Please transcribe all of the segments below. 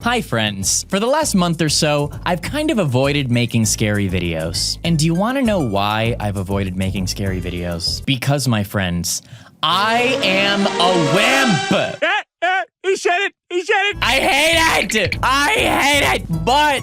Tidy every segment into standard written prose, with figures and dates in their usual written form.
Hi friends. For the last month or so, I've kind of avoided making scary videos. And do you want to know why I've avoided making scary videos? Because, my friends, I am a wimp! He said it! He said it! I hate it! I hate it! But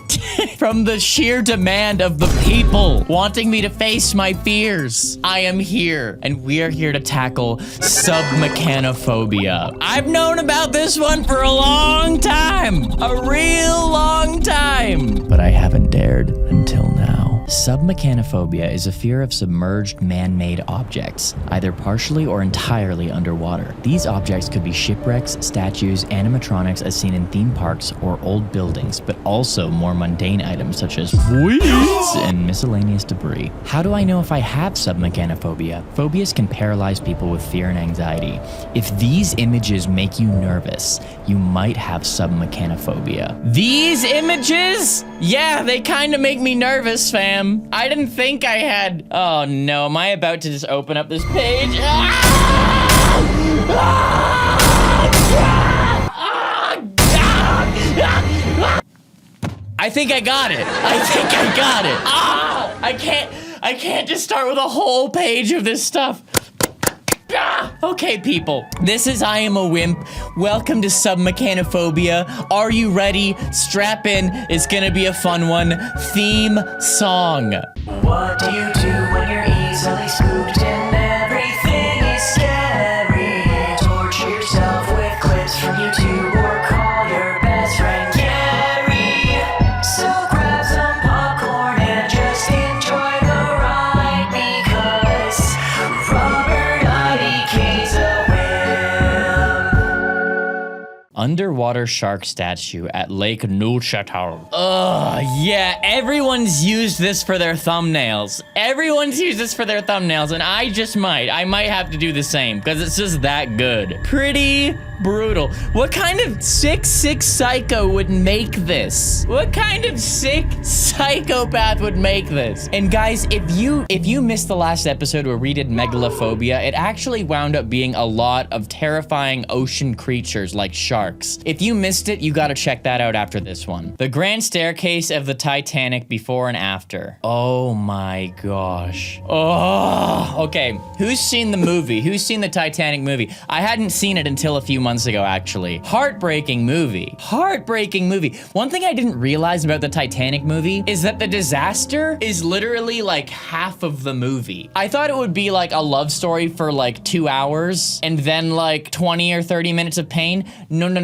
from the sheer demand of the people wanting me to face my fears, I am here, and we are here to tackle submechanophobia. I've known about this one for a long time, a real long time, but I haven't dared until now. Submechanophobia is a fear of submerged man-made objects, either partially or entirely underwater. These objects could be shipwrecks, statues, animatronics as seen in theme parks or old buildings, but also more mundane items such as weeds and miscellaneous debris. How do I know if I have submechanophobia? Phobias can paralyze people with fear and anxiety. If these images make you nervous, you might have submechanophobia. These images? Yeah, they kind of make me nervous, fam. I didn't think I had... Oh no, am I about to just open up this page? I think I got it. I think I got it. I can't just start with a whole page of this stuff. Okay, people, this is I Am a Wimp. Welcome to Submechanophobia. Are you ready? Strap in. It's gonna be a fun one. Theme song. What do you do when you're easily spooked and everything is scary? Torture yourself with clips from YouTube or call your best friend Gary. So grab some popcorn and just enjoy the ride because RobertIDK's a wimp. Underwater shark statue at Lake Neuchatel. Ugh, yeah, everyone's used this for their thumbnails. Everyone's used this for their thumbnails, and I might have to do the same, because it's just that good. Pretty brutal. What kind of sick psycho would make this? What kind of sick psychopath would make this? And guys, if you missed the last episode where we did megalophobia, it actually wound up being a lot of terrifying ocean creatures like sharks. If you missed it, you gotta check that out after this one. The Grand Staircase of the Titanic before and after. Oh my gosh. Oh, okay. Who's seen the movie? Who's seen the Titanic movie? I hadn't seen it until a few months ago, actually. Heartbreaking movie. Heartbreaking movie. One thing I didn't realize about the Titanic movie is that the disaster is literally like half of the movie. I thought it would be like a love story for like 2 hours and then like 20 or 30 minutes of pain. No.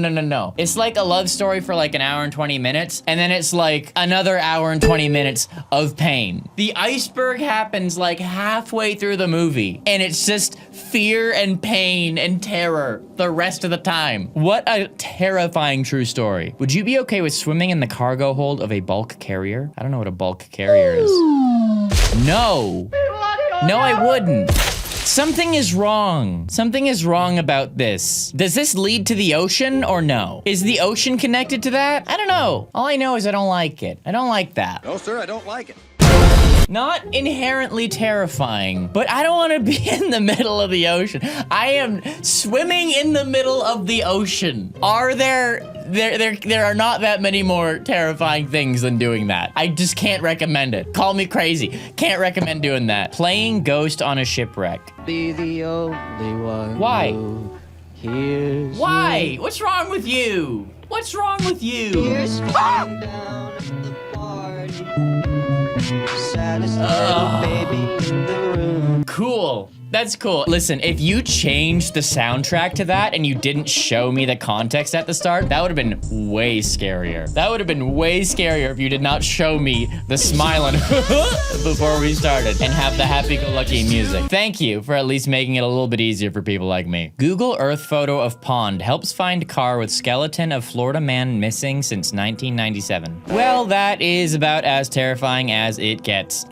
It's like a love story for like an hour and 20 minutes and then it's like another hour and 20 minutes of pain. The iceberg happens like halfway through the movie and it's just fear and pain and terror the rest of the time. What a terrifying true story. Would you be okay with swimming in the cargo hold of a bulk carrier? I don't know what a bulk carrier is. No. No, I wouldn't. Something is wrong. Something is wrong about this. Does this lead to the ocean or no? Is the ocean connected to that? I don't know. All I know is I don't like it. I don't like that. No, sir, I don't like it. Not inherently terrifying, but I don't want to be in the middle of the ocean. I am swimming in the middle of the ocean. Are there are not that many more terrifying things than doing that. I just can't recommend it. Call me crazy. Can't recommend doing that. Playing Ghost on a shipwreck. Be the only one. Why? Who hears Why? you. What's wrong with you? What's wrong with you? Here's falling down at the party. Saddest little baby in the room. Cool. That's cool. Listen, if you changed the soundtrack to that and you didn't show me the context at the start, that would have been way scarier. That would have been way scarier if you did not show me the smiling before we started and have the happy-go-lucky music. Thank you for at least making it a little bit easier for people like me. Google Earth photo of pond helps find car with skeleton of Florida man missing since 1997. Well, that is about as terrifying as it gets.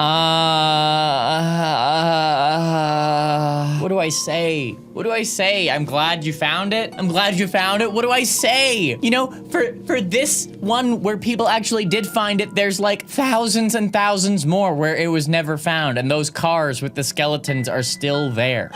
What do I say? What do I say? I'm glad you found it. I'm glad you found it. What do I say? You know, for this one where people actually did find it, there's like thousands and thousands more where it was never found, and those cars with the skeletons are still there.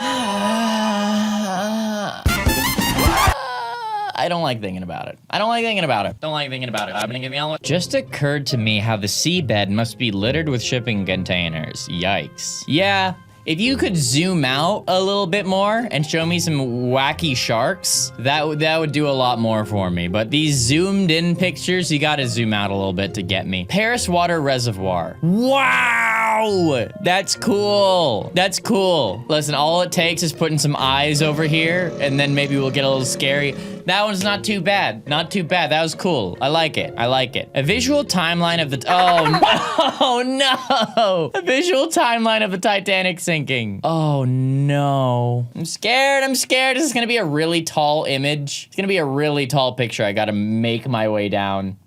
I don't like thinking about it. I don't like thinking about it. Don't like thinking about it. I've been giving you just occurred to me how the seabed must be littered with shipping containers. Yikes. Yeah. If you could zoom out a little bit more and show me some wacky sharks, that would do a lot more for me. But these zoomed in pictures, you gotta zoom out a little bit to get me. Paris Water Reservoir. Wow! That's cool. That's cool. Listen, all it takes is putting some eyes over here, and then maybe we'll get a little scary. That one's not too bad. Not too bad. That was cool. I like it. I like it. A visual timeline of the... Oh, no! A visual timeline of the Titanic sinking. Oh, no. I'm scared. I'm scared. This is gonna be a really tall image. It's gonna be a really tall picture. I gotta make my way down.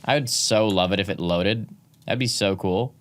I would so love it if it loaded. That'd be so cool.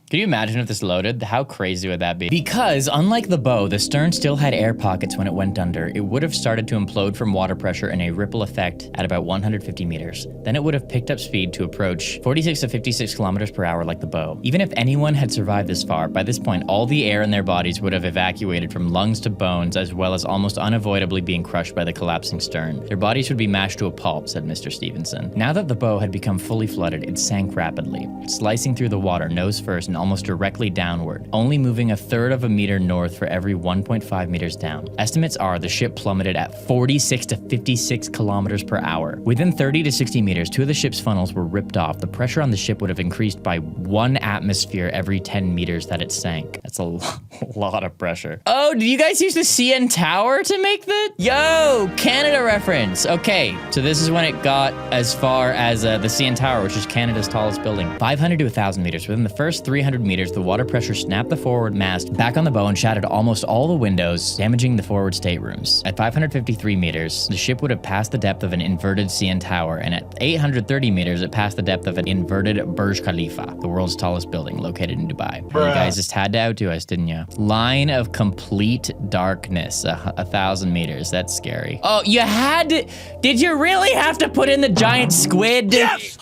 Could you imagine if this loaded? How crazy would that be? Because unlike the bow, the stern still had air pockets when it went under. It would have started to implode from water pressure in a ripple effect at about 150 meters. Then it would have picked up speed to approach 46 to 56 kilometers per hour like the bow. Even if anyone had survived this far, by this point, all the air in their bodies would have evacuated from lungs to bones, as well as almost unavoidably being crushed by the collapsing stern. Their bodies would be mashed to a pulp, said Mr. Stevenson. Now that the bow had become fully flooded, it sank rapidly, slicing through the water nose first and almost directly downward, only moving 1/3 of a meter north for every 1.5 meters down. Estimates are the ship plummeted at 46 to 56 kilometers per hour. Within 30 to 60 meters, 2 of the ship's funnels were ripped off. The pressure on the ship would have increased by 1 atmosphere every 10 meters that it sank. That's a lot of pressure. Oh, did you guys use the CN Tower to make the... Yo, Canada reference. Okay, so this is when it got as far as the CN Tower, which is Canada's tallest building. 500 to 1,000 meters. Within the first 300 meters, the water pressure snapped the forward mast back on the bow and shattered almost all the windows, damaging the forward staterooms. At 553 meters, the ship would have passed the depth of an inverted CN Tower, and at 830 meters, it passed the depth of an inverted Burj Khalifa, the world's tallest building located in Dubai. You guys just had to outdo us, didn't you? Line of complete darkness, 1,000 meters. That's scary. Oh, you had to... Did you really have to put in the giant squid? Yes!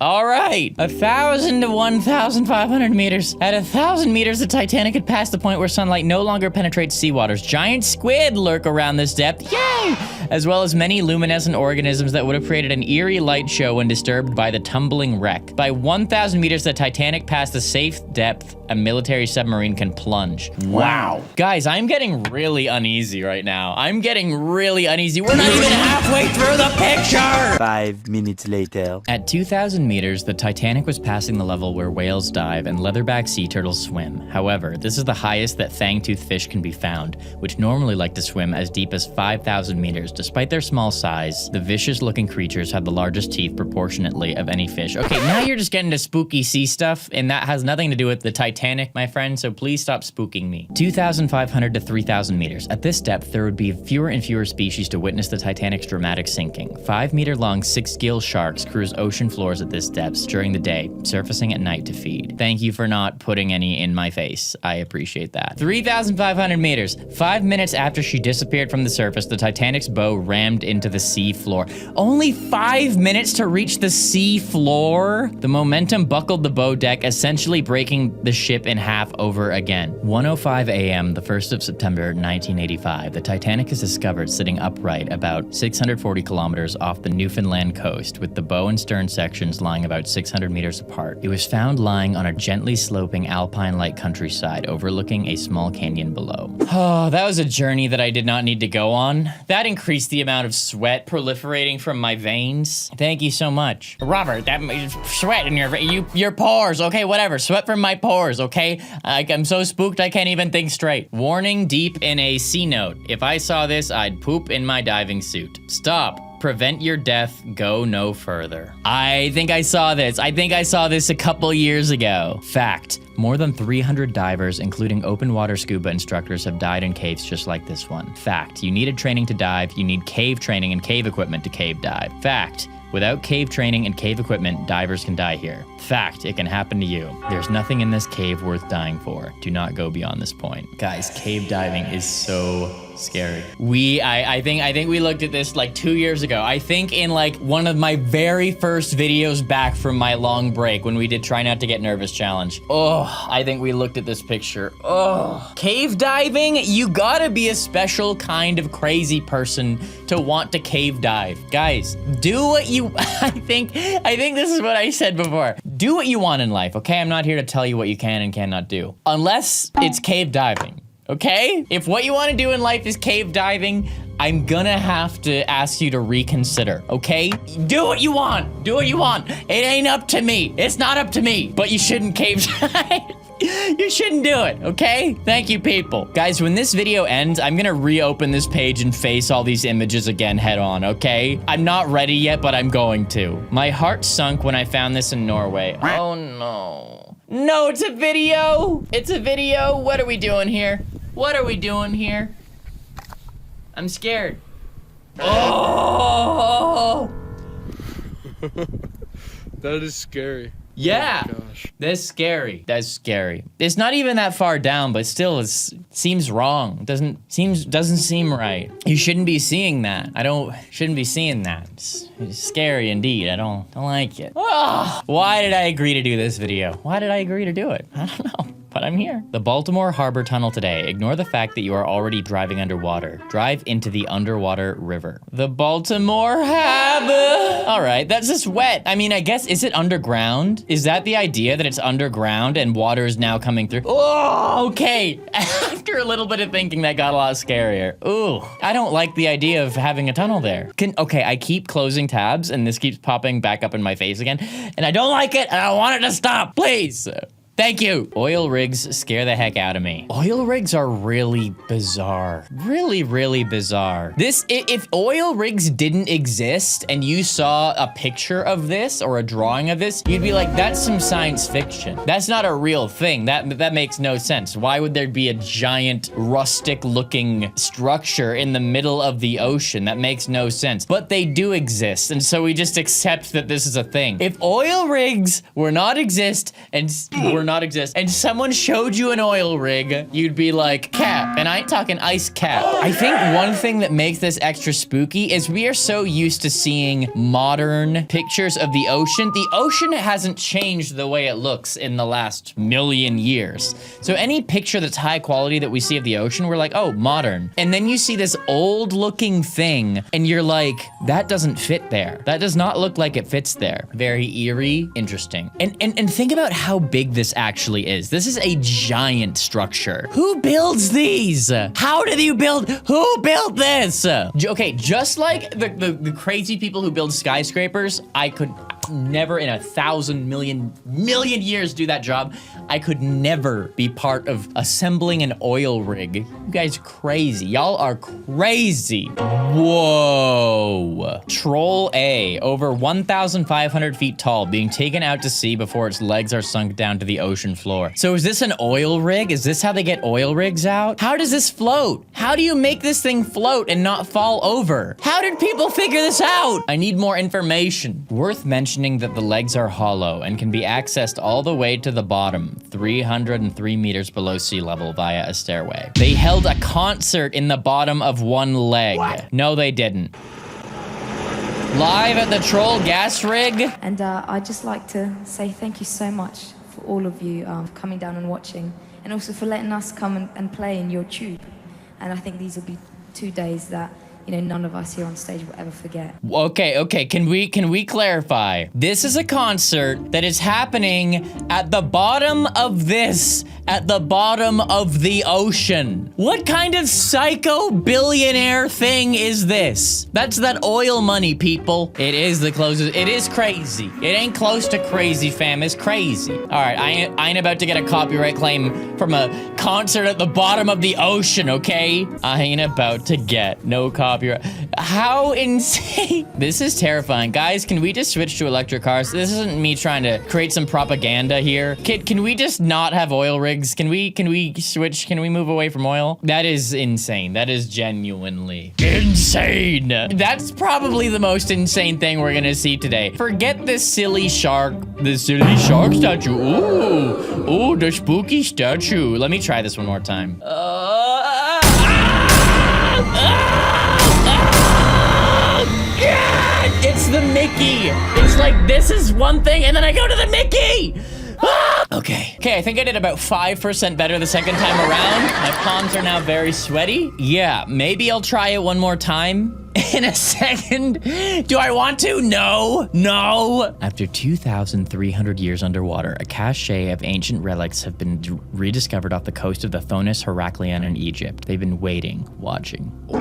All right, 1,000 to 1,500 meters. At 1,000 meters, the Titanic had passed the point where sunlight no longer penetrates seawaters. Giant squid lurk around this depth, yay! As well as many luminescent organisms that would have created an eerie light show when disturbed by the tumbling wreck. By 1,000 meters, the Titanic passed the safe depth a military submarine can plunge. Wow. Guys, I'm getting really uneasy right now. I'm getting really uneasy. We're not even halfway through the picture! 5 minutes later. At 2,000 meters, the Titanic was passing the level where whales dive and leatherback sea turtles swim. However, this is the highest that fang-toothed fish can be found, which normally like to swim as deep as 5,000 meters. Despite their small size, the vicious-looking creatures have the largest teeth proportionately of any fish. Okay, now you're just getting to spooky sea stuff, and that has nothing to do with the Titanic, my friend, so please stop spooking me. 2,500 to 3,000 meters. At this depth, there would be fewer and fewer species to witness the Titanic's dramatic sinking. 5-meter-long 6-gill sharks cruise ocean floors at this depth during the day, surfacing at night to feed. Thank you for not putting any in my face. I appreciate that. 3,500 meters. 5 minutes after she disappeared from the surface, the Titanic's bow rammed into the sea floor. Only 5 minutes to reach the sea floor? The momentum buckled the bow deck, essentially breaking the ship in half over again. 1:05 a.m., the 1st of September, 1985, the Titanic is discovered sitting upright about 640 kilometers off the Newfoundland coast, with the bow and stern sections lying about 600 meters apart. It was found lying on a gently sloping alpine-like countryside overlooking a small canyon below. Oh, that was a journey that I did not need to go on. That increased the amount of sweat proliferating from my veins. Thank you so much. Robert, that sweat in your pores, okay, whatever. Sweat from my pores, okay? I'm so spooked I can't even think straight. Warning deep in a C note. If I saw this, I'd poop in my diving suit. Stop. Prevent your death, go no further. I think I saw this. I think I saw this a couple years ago. Fact, more than 300 divers, including open water scuba instructors, have died in caves just like this one. Fact, you needed training to dive, you need cave training and cave equipment to cave dive. Fact, without cave training and cave equipment, divers can die here. Fact, it can happen to you. There's nothing in this cave worth dying for. Do not go beyond this point. Guys, cave diving is so Scary. I think we looked at this like 2 years ago. I think in like one of my very first videos back from my long break when we did Try Not to Get Nervous challenge. Oh, I think we looked at this picture. Oh, cave diving? You gotta be a special kind of crazy person to want to cave dive. Guys, do what you, I think this is what I said before. Do what you want in life, okay? I'm not here to tell you what you can and cannot do. Unless it's cave diving. Okay? If what you want to do in life is cave diving, I'm gonna have to ask you to reconsider, okay? Do what you want. Do what you want. It ain't up to me. It's not up to me. But you shouldn't cave dive. You shouldn't do it, okay? Thank you, people. Guys, when this video ends, I'm gonna reopen this page and face all these images again head on, okay? I'm not ready yet, but I'm going to. My heart sunk when I found this in Norway. Oh, no. No, it's a video. It's a video. What are we doing here? What are we doing here? I'm scared. Oh! That is scary. Yeah. Oh my gosh. That's scary. That's scary. It's not even that far down, but still it seems wrong. Doesn't seem right. You shouldn't be seeing that. Shouldn't be seeing that. It's scary indeed. I don't like it. Oh, why did I agree to do this video? Why did I agree to do it? I don't know. But I'm here. The Baltimore Harbor Tunnel today. Ignore the fact that you are already driving underwater. Drive into the underwater river. The Baltimore Harbor. All right, that's just wet. I mean, I guess, is it underground? Is that the idea that it's underground and water is now coming through? Oh, okay. After a little bit of thinking, that got a lot scarier. Ooh, I don't like the idea of having a tunnel there. Okay, I keep closing tabs and this keeps popping back up in my face again. And I don't like it and I want it to stop, please. Thank you. Oil rigs scare the heck out of me. Oil rigs are really bizarre. Really, really bizarre. If oil rigs didn't exist and you saw a picture of this or a drawing of this, you'd be like, that's some science fiction. That's not a real thing. That makes no sense. Why would there be a giant rustic looking structure in the middle of the ocean? That makes no sense. But they do exist. And so we just accept that this is a thing. If oil rigs were not exist and someone showed you an oil rig, you'd be like, cap. And I ain't talking ice cap. I think one thing that makes this extra spooky is we are so used to seeing modern pictures of the ocean. The ocean hasn't changed the way it looks in the last million years. So any picture that's high quality that we see of the ocean, we're like, oh, modern. And then you see this old looking thing and you're like, that doesn't fit there. That does not look like it fits there. Very eerie, interesting. And think about how big this actually is. This is a giant structure. Who builds these? How did you build? Who built this? Okay, just like the crazy people who build skyscrapers, I could never in 1,000 million years do that job. I could never be part of assembling an oil rig. You guys crazy. Y'all are crazy. Whoa. Troll A, over 1,500 feet tall, being taken out to sea before its legs are sunk down to the ocean floor. So is this an oil rig? Is this how they get oil rigs out? How does this float? How do you make this thing float and not fall over? How did people figure this out? I need more information. Worth mentioning that the legs are hollow and can be accessed all the way to the bottom, 303 meters below sea level via a stairway. They held a concert in the bottom of one leg. What? No, they didn't. Live at the Troll gas rig. And I'd just like to say thank you so much for all of you coming down and watching, and also for letting us come and play in your tube. And I think these will be 2 days that, you know, none of us here on stage will ever forget. Okay, can we clarify? This is a concert that is happening at the bottom of this, at the bottom of the ocean. What kind of psycho billionaire thing is this? That's that oil money, people. It is the closest, it is crazy. It ain't close to crazy, fam, it's crazy. All right, I ain't about to get a copyright claim from a concert at the bottom of the ocean, okay? I ain't about to get no copyright. How insane. This is terrifying. Guys, can we just switch to electric cars? This isn't me trying to create some propaganda here. Can we just not have oil rigs? Can we switch? Can we move away from oil? That is insane. That is genuinely insane. That's probably the most insane thing we're gonna see today. Forget this silly shark statue. Ooh, the spooky statue. Let me try this one more time. the Mickey. It's like, this is one thing, and then I go to the Mickey. Ah! Okay, I think I did about 5% better the second time around. My palms are now very sweaty. Yeah, maybe I'll try it one more time in a second. Do I want to? No. After 2,300 years underwater, a cache of ancient relics have been rediscovered off the coast of the Thonis Heraklion in Egypt. They've been waiting, watching. Oh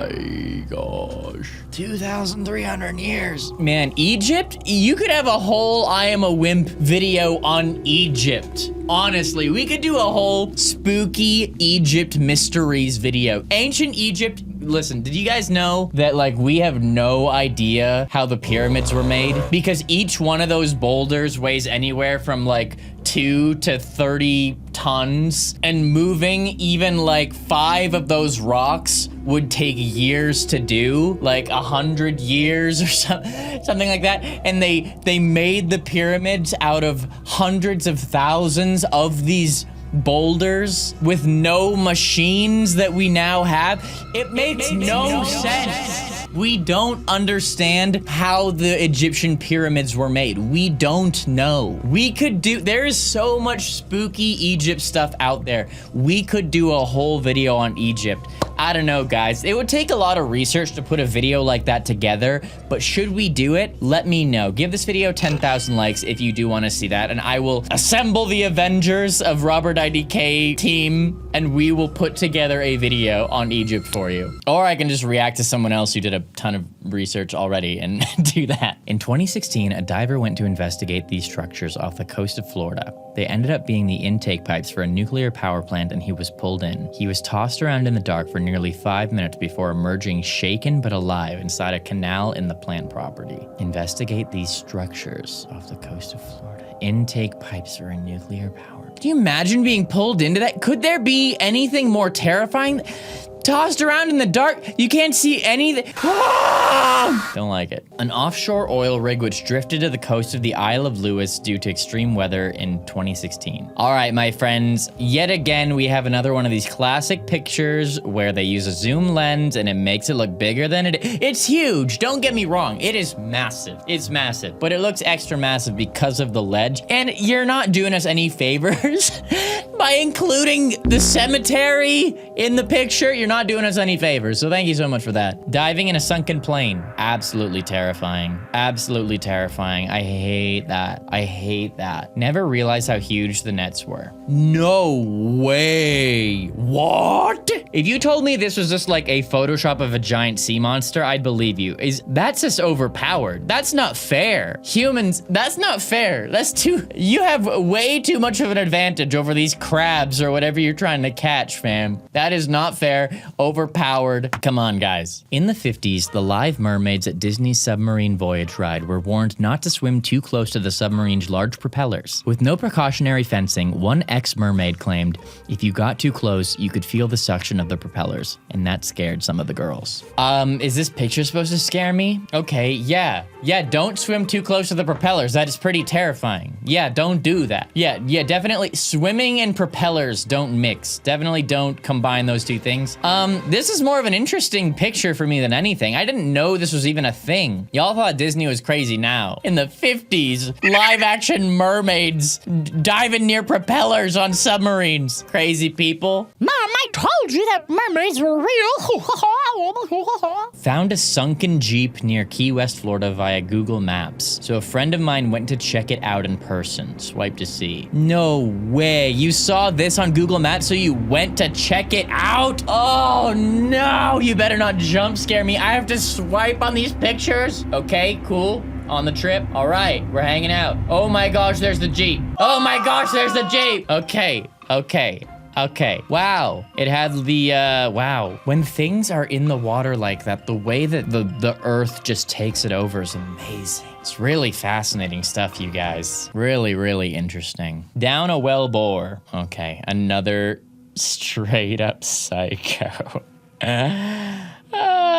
my gosh. 2,300 years. Man, Egypt? You could have a whole I Am a Wimp video on Egypt. Honestly, we could do a whole spooky Egypt mysteries video. Ancient Egypt, listen, did you guys know that like we have no idea how the pyramids were made? Because each one of those boulders weighs anywhere from like 2 to 30 tons, and moving even like 5 of those rocks would take years to do, like 100 years or something like that. And they made the pyramids out of hundreds of thousands of these boulders with no machines that we now have. It makes no sense. We don't understand how the Egyptian pyramids were made. We don't know. There is so much spooky Egypt stuff out there. We could do a whole video on Egypt. I don't know, guys. It would take a lot of research to put a video like that together, but should we do it? Let me know. Give this video 10,000 likes if you do want to see that, and I will assemble the Avengers of RobertIDK team, and we will put together a video on Egypt for you. Or I can just react to someone else who did a ton of research already and do that. In 2016, a diver went to investigate these structures off the coast of Florida. They ended up being the intake pipes for a nuclear power plant, and he was pulled in. He was tossed around in the dark for nearly 5 minutes before emerging shaken but alive inside a canal in the plant property. Investigate these structures off the coast of Florida. Intake pipes for a nuclear power. Can you imagine being pulled into that? Could there be anything more terrifying? Tossed around in the dark, you can't see anything. Ah! Don't like it. An offshore oil rig which drifted to the coast of the Isle of Lewis due to extreme weather in 2016. All right, my friends, yet again, we have another one of these classic pictures where they use a zoom lens and it makes it look bigger than it is. It's huge, don't get me wrong. It is massive, it's massive, but it looks extra massive because of the ledge. And you're not doing us any favors by including the cemetery in the picture. You're not doing us any favors, so thank you so much for that. Diving in a sunken plane. Absolutely terrifying. Absolutely terrifying. I hate that. I hate that. Never realized how huge the nets were. No way. What? If you told me this was just like a Photoshop of a giant sea monster, I'd believe you. That's just overpowered. That's not fair. Humans, that's not fair. You have way too much of an advantage over these crabs or whatever you're trying to catch, fam. That is not fair. Overpowered. Come on, guys. In the 50s, the live mermaids at Disney's submarine voyage ride were warned not to swim too close to the submarine's large propellers. With no precautionary fencing, one ex-mermaid claimed, if you got too close, you could feel the suction of the propellers, and that scared some of the girls. Is this picture supposed to scare me? Okay, yeah, don't swim too close to the propellers. That is pretty terrifying. Yeah, don't do that. Yeah, definitely. Swimming and propellers don't mix. Definitely don't combine those two things. This is more of an interesting picture for me than anything. I didn't know this was even a thing. Y'all thought Disney was crazy now. In the 50s, live action mermaids diving near propellers on submarines. Crazy people. Mom, I told you that mermaids were real. Found a sunken Jeep near Key West, Florida via Google Maps. So a friend of mine went to check it out in person. Swipe to see. No way. You saw this on Google Maps, so you went to check it out? Oh no, you better not jump scare me. I have to swipe on these pictures. Okay, cool. On the trip. All right, we're hanging out. Oh my gosh, there's the Jeep. Oh my gosh, there's the Jeep. Okay. Wow. It had the, wow. When things are in the water like that, the way that the earth just takes it over is amazing. It's really fascinating stuff, you guys. Really, really interesting. Down a well bore. Okay, another straight up psycho.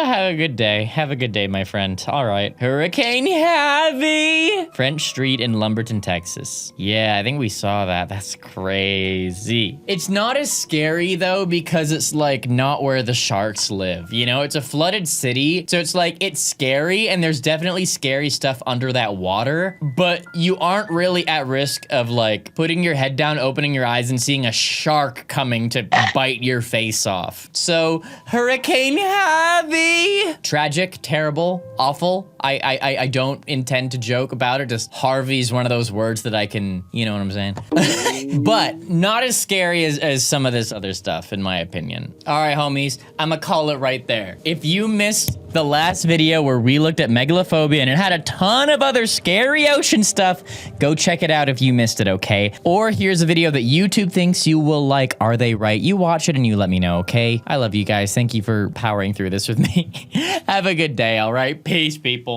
have a good day. Have a good day, my friend. All right. Hurricane Heavy. French Street in Lumberton, Texas. Yeah, I think we saw that. That's crazy. It's not as scary, though, because it's, like, not where the sharks live. You know, it's a flooded city, so it's, like, it's scary, and there's definitely scary stuff under that water, but you aren't really at risk of, like, putting your head down, opening your eyes, and seeing a shark coming to bite your face off. So, Hurricane Heavy. Tragic, terrible, awful. I don't intend to joke about it. Just Harvey's one of those words that I can, you know what I'm saying? But not as scary as some of this other stuff, in my opinion. All right, homies, I'm gonna call it right there. If you missed the last video where we looked at megalophobia and it had a ton of other scary ocean stuff, go check it out if you missed it, okay? Or here's a video that YouTube thinks you will like. Are they right? You watch it and you let me know, okay? I love you guys. Thank you for powering through this with me. Have a good day, all right? Peace, people.